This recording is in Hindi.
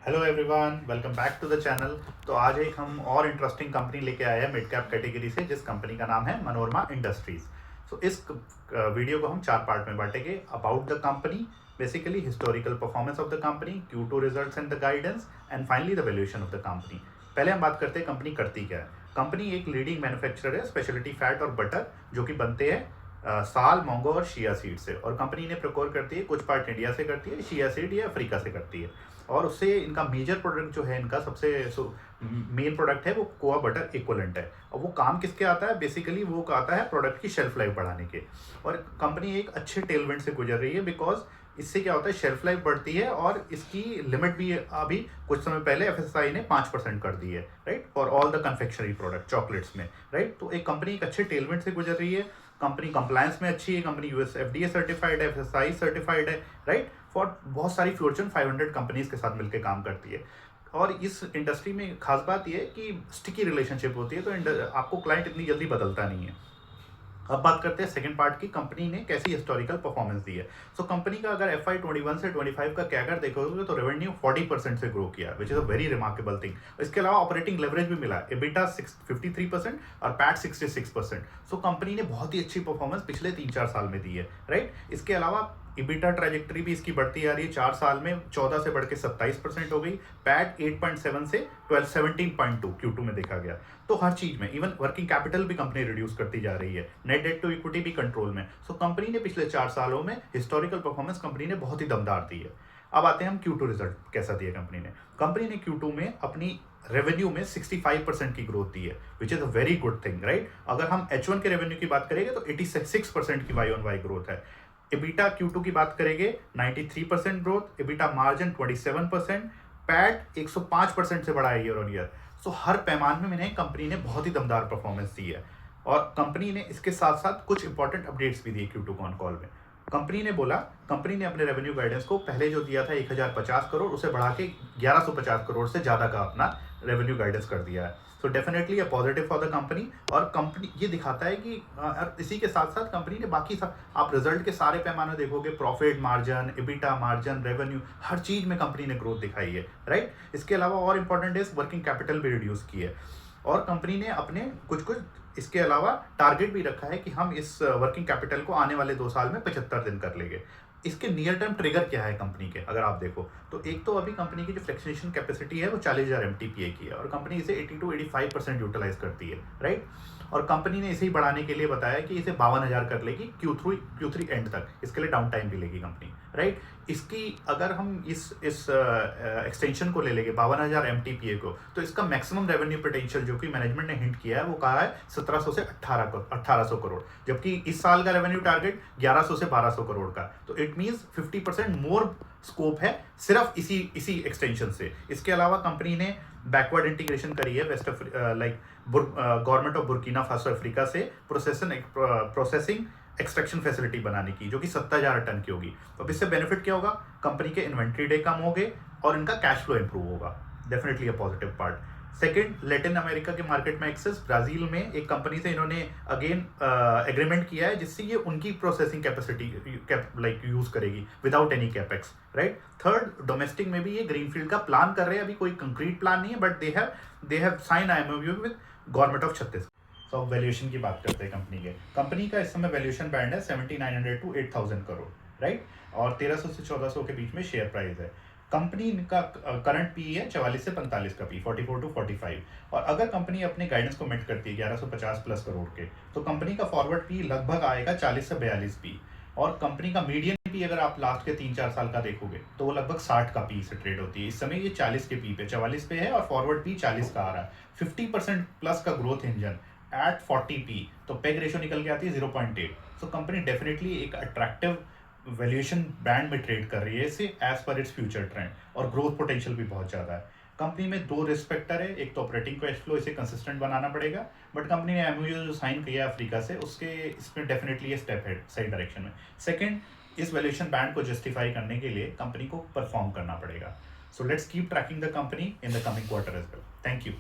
Hello everyone, welcome back to the channel. तो आज एक हम और इंटरेस्टिंग कंपनी लेके आए हैं मिड कैप कैटेगरी से, जिस कंपनी का नाम है मनोरमा इंडस्ट्रीज। सो इस वीडियो को हम 4 पार्ट में बांटेंगे। About the company, basically historical performance of the company, Q2 results and the guidance, and finally the valuation of the company. पहले हम बात करते हैं कंपनी करती क्या है। कंपनी एक लीडिंग मैन्युफैक्चरर है स्पेशलिटी फैट और बटर, जो कि बनते हैं साल, मोंगो और शिया सीड से। और कंपनी ने प्रोक्योर करती है, कुछ पार्ट इंडिया से करती है, शिया सीड या अफ्रीका से करती है। और उससे इनका मेजर प्रोडक्ट जो है, इनका सबसे मेन प्रोडक्ट है वो कोआ बटर इक्वलेंट है। और वो काम किसके आता है? बेसिकली वो आता है प्रोडक्ट की शेल्फ लाइफ बढ़ाने के। और कंपनी एक अच्छे टेलमेंट से गुजर रही है, बिकॉज इससे क्या होता है, शेल्फ लाइफ बढ़ती है। और इसकी लिमिट भी अभी कुछ समय पहले एफएसएसआई ने 5% कर दी है, right, for all the confectionery product chocolates में, राइट। तो एक कंपनी एक अच्छे टेलमेंट से गुजर रही है। कंपनी कंप्लायंस में अच्छी है, कंपनी यूएस एफडीए सर्टिफाइड है, एफएसएसआई सर्टिफाइड है, राइट, फॉर बहुत सारी फॉर्च्यून 500 कंपनीज के साथ मिलकर काम करती है। और इस इंडस्ट्री में खास बात यह है कि स्टिकी रिलेशनशिप होती है, तो आपको क्लाइंट इतनी जल्दी बदलता नहीं है। अब बात करते हैं सेकंड पार्ट की, कंपनी ने कैसी हिस्टोरिकल परफॉर्मेंस दी है। सो कंपनी का अगर FY21 से 25 का कैगर देखोगे तो रेवेन्यू 40% से ग्रो किया, which is a very remarkable thing. इसके अलावा ऑपरेटिंग लेवरेज भी मिला, एबिटा 53% और पैट 66%। सो कंपनी ने बहुत ही अच्छी परफॉर्मेंस पिछले 3-4 साल में दी है, राइट। इसके अलावा इबिटा ट्रैजेक्टरी भी इसकी बढ़ती आ रही है, 4 साल में 14 से बढ़ के 27% हो गई। पैट 8.7 से 17.2 Q2 में देखा गया। तो हर चीज में, इवन वर्किंग कैपिटल भी कंपनी रिड्यूस करती जा रही है, नेट डेट टू इक्विटी भी कंट्रोल में। सो कंपनी ने पिछले 4 सालों में हिस्टोरिकल परफॉर्मेंस कंपनी ने बहुत ही दमदार दी है। अब आते हैं हम Q2 रिजल्ट कैसा दिया कंपनी ने। कंपनी ने Q2 में अपनी रेवेन्यू में 65% की ग्रोथ दी है, which is a very good thing, right. अगर हम H1 के रेवेन्यू की बात करेंगे तो 86% की Y-on-Y ग्रोथ है। एबिटा Q2 की बात करेंगे 93% ग्रोथ, एबिटा मार्जिन 27%, पैट 105% से बढ़ा है ईयर ऑन ईयर। सो हर पैमाने में कंपनी ने बहुत ही दमदार परफॉर्मेंस दी है। और कंपनी ने इसके साथ साथ कुछ इंपॉर्टेंट अपडेट्स भी दिए Q2 कॉन कॉल में। कंपनी ने बोला, कंपनी ने अपने रेवेन्यू गाइडेंस को पहले जो दिया था 1050 करोड़, उसे बढ़ा के 1150 करोड़ से ज़्यादा का अपना रेवेन्यू गाइडेंस कर दिया है। So definitely a positive for the company. और कंपनी ये दिखाता है कि इसी के साथ साथ कंपनी ने बाकी सब, आप रिजल्ट के सारे पैमाने देखोगे, profit margin, EBITDA margin, revenue, हर चीज में कंपनी ने ग्रोथ दिखाई है, राइट। इसके अलावा और इंपॉर्टेंट है, वर्किंग कैपिटल भी रिड्यूस की है। और कंपनी ने अपने कुछ इसके अलावा टारगेट भी रखा है कि हम इस वर्किंग कैपिटल को आने वाले 2 साल में 75 दिन कर लेंगे। इसके नियर टर्म ट्रिगर क्या है कंपनी के, अगर आप देखो तो एक तो अभी कंपनी की जो फ्लेक्सिनेशन कैपेसिटी है वो 40,000 MTPA की है, और कंपनी इसे 80 to 85% यूटिलाइज करती है, राइट। और कंपनी ने इसे ही बढ़ाने के लिए बताया कि इसे 52,000 कर लेगी Q3 एंड तक। इसके लिए डाउन टाइम भी लेगी कंपनी, राइट। इसकी अगर हम इस एक्सटेंशन को ले लेंगे 52,000 MTPA को, तो इसका मैक्सिमम रेवेन्यू पोटेंशियल जो कि मैनेजमेंट ने हिंट किया है, वो कहा है 1700 से 1800 करोड़, जबकि इस साल का रेवेन्यू टारगेट 1100 से 1200 करोड़ का। तो इट मींस 50% मोर स्कोप है सिर्फ इसी एक्सटेंशन से। इसके अलावा कंपनी ने बैकवर्ड इंटीग्रेशन करी है west like government of Burkina Faso Africa से प्रोसेसिंग एक्सट्रैक्शन फैसिलिटी बनाने की, जो कि 70,000 टन की होगी। अब इससे बेनिफिट क्या होगा? कंपनी के इन्वेंट्री डे कम होंगे और इनका कैश फ्लो इंप्रूव होगा। Definitely a positive part. Second, Latin America के मार्केट में एक्सेस, ब्राजील में एक कंपनी से इन्होंने अगेन एग्रीमेंट किया है, जिससे ये उनकी प्रोसेसिंग कैपेसिटी लाइक यूज करेगी without any capex, right. Third, domestic में भी ये ग्रीनफील्ड का प्लान कर रहे हैं। अभी कोई कंक्रीट प्लान नहीं है, but they have sign IMOU with government of Chhattisgarh. तो अब वैल्यूएशन की बात करते हैं कंपनी के। कंपनी का इस समय वैल्यूएशन बैंड है 7,900 to 8,000 करोड़, राइट। और 1300 से 1400 के बीच में शेयर प्राइस है। कंपनी का करंट पी है 44 से 45 का पी, 44 to 45। और अगर कंपनी अपने गाइडेंस को मेट करती है 1150 प्लस करोड़ के, तो कंपनी का फॉरवर्ड पी लगभग आएगा 40 से 42 पी। और कंपनी का मीडियन पी अगर आप लास्ट के 3-4 साल का देखोगे तो वो लगभग 60 का पी से ट्रेड होती है। इस समय ये 40 के पी पे, 44 पे है, और फॉरवर्ड पी 40 का आ रहा है। 50% प्लस का ग्रोथ इंजन एट 40 पी, तो पेग रेशियो निकल के आती है 0.8। सो कंपनी डेफिनेटली एक अट्रैक्टिव वैल्यूएशन बैंड में ट्रेड कर रही है इसे as per its future trend, और ग्रोथ पोटेंशियल भी बहुत ज़्यादा है। कंपनी में 2 रिस्क फैक्टर है, एक तो ऑपरेटिंग कैश फ्लो, इसे कंसिस्टेंट बनाना पड़ेगा, बट कंपनी ने MOU जो साइन किया अफ्रीका से, उसके इसमें डेफिनेटली ये स्टेप है सही डायरेक्शन में। सेकंड, इस वैल्यूएशन बैंड को जस्टिफाई करने के लिए कंपनी को परफॉर्म करना पड़ेगा। So let's keep tracking the company in the coming quarter as well. Thank you.